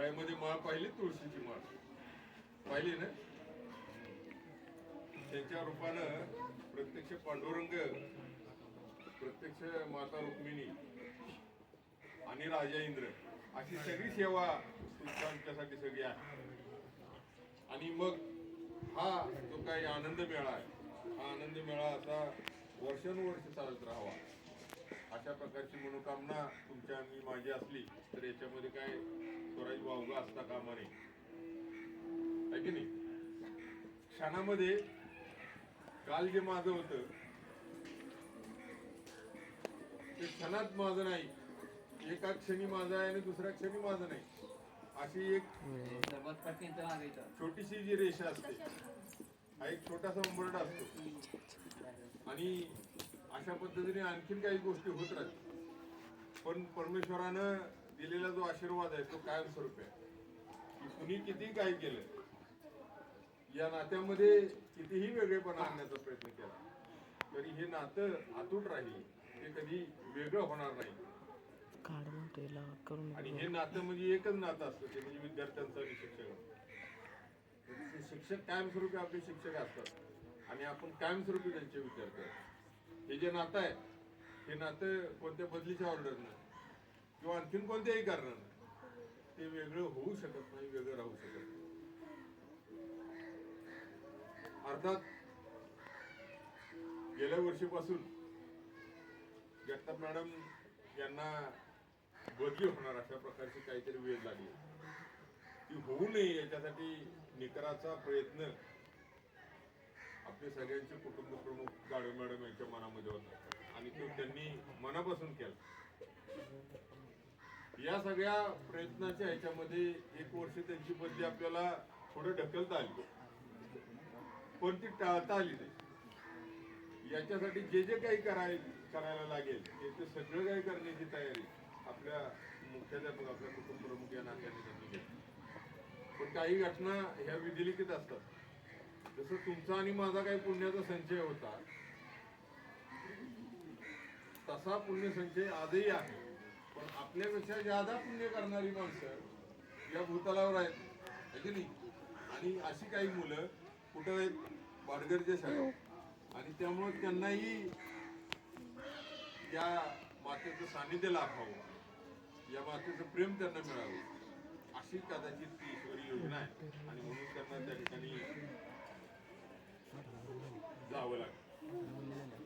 शाळेमध्ये माळ पाहिली, तुळशीची माळ पाहिली ना. त्यांच्या रूपानं प्रत्यक्ष पांडुरंग, प्रत्यक्ष माता रुक्मिणी आणि राजा इंद्र अशी सगळी सेवा तुमच्यासाठी सगळी आहे. आणि मग हा जो काही आनंद मेळा आहे, हा आनंद मेळा असा वर्षानुवर्ष चालत राहावा अशा प्रकारची मनोकामना तुमच्या आणि माझी असली तर याच्यामध्ये काय स्वराज वावगा असता कामा नये, आहे की नाही. क्षणामध्ये काल जे माझं होतं ते क्षणात माझं नाही, एका क्षणी माझं आहे आणि दुसऱ्या क्षणी माझं नाही, अशी एक छोटीशी जी रेषा असते, हा एक छोटासा उंबरठा असतो. आणि अशा पद्धतीने आणखीन काही गोष्टी होत राहतात. पण परमेश्वरानं दिलेला जो आशीर्वाद आहे तो कायमस्वरूपी आहे, की कुणी किती काय केलं, या नात्यामध्ये कितीही वेगळेपणा आणण्याचा प्रयत्न केला तरी हे नातं अतूट राहील, ते कधी वेगळं होणार नाही. आणि हे नातं म्हणजे एकच नातं असतं, ते म्हणजे विद्यार्थ्यांचं आणि शिक्षक. शिक्षक कायमस्वरूपी आपले शिक्षक असतात आणि आपण कायमस्वरूपी त्यांचे विद्यार्थी असतात. हे जे नातं आहे हे नातं कोणत्या बदलीच्या ऑर्डरनं किंवा आणखीन कोणत्याही कारणानं ते वेगळं होऊ शकत नाही, वेगळं राहू शकत नाही. अर्थात गेल्या वर्षीपासून जगताप मॅडम यांना बदली होणार अशा प्रकारची काहीतरी वेळ लागली, ती होऊ नये याच्यासाठी निकराचा प्रयत्न आपले सगळ्यांचे कुटुंब प्रमुख गाडवे मॅडम यांच्या मनामध्ये होता आणि तो त्यांनी मनापासून केला. या सगळ्या प्रयत्नाच्या ह्याच्यामध्ये एक वर्ष त्यांची बदली आपल्याला थोडं ढकलता आली, पण ती टाळता आली नाही. याच्यासाठी जे जे काही करायला लागेल ते सगळं काही करण्याची तयारी आपल्या मुख्याध्यापक, आपल्या कुटुंब प्रमुख या नात्याने त्यांनी घेतली. पण काही घटना ह्या विधिलिखित असतात. जसं तुमचा आणि माझा काही पुण्याचा संचय होता तसा पुण्य संचय आजही आहे. पण आपल्यापेक्षा ज्यादा पुण्य करणारी माणसं या भूतलावर आहेत, है की नाही. आणि अशी काही मुलं कुठं आहेत, बाडगरच्या शाळेत, आणि त्यामुळे त्यांनाही या मातेचं सानिध्य लाभावं, या मातेचं प्रेम त्यांना मिळावं अशी कदाचित ती ईश्वरी योजना आहे. आणि म्हणून त्यांना त्या ठिकाणी जावं लागतं.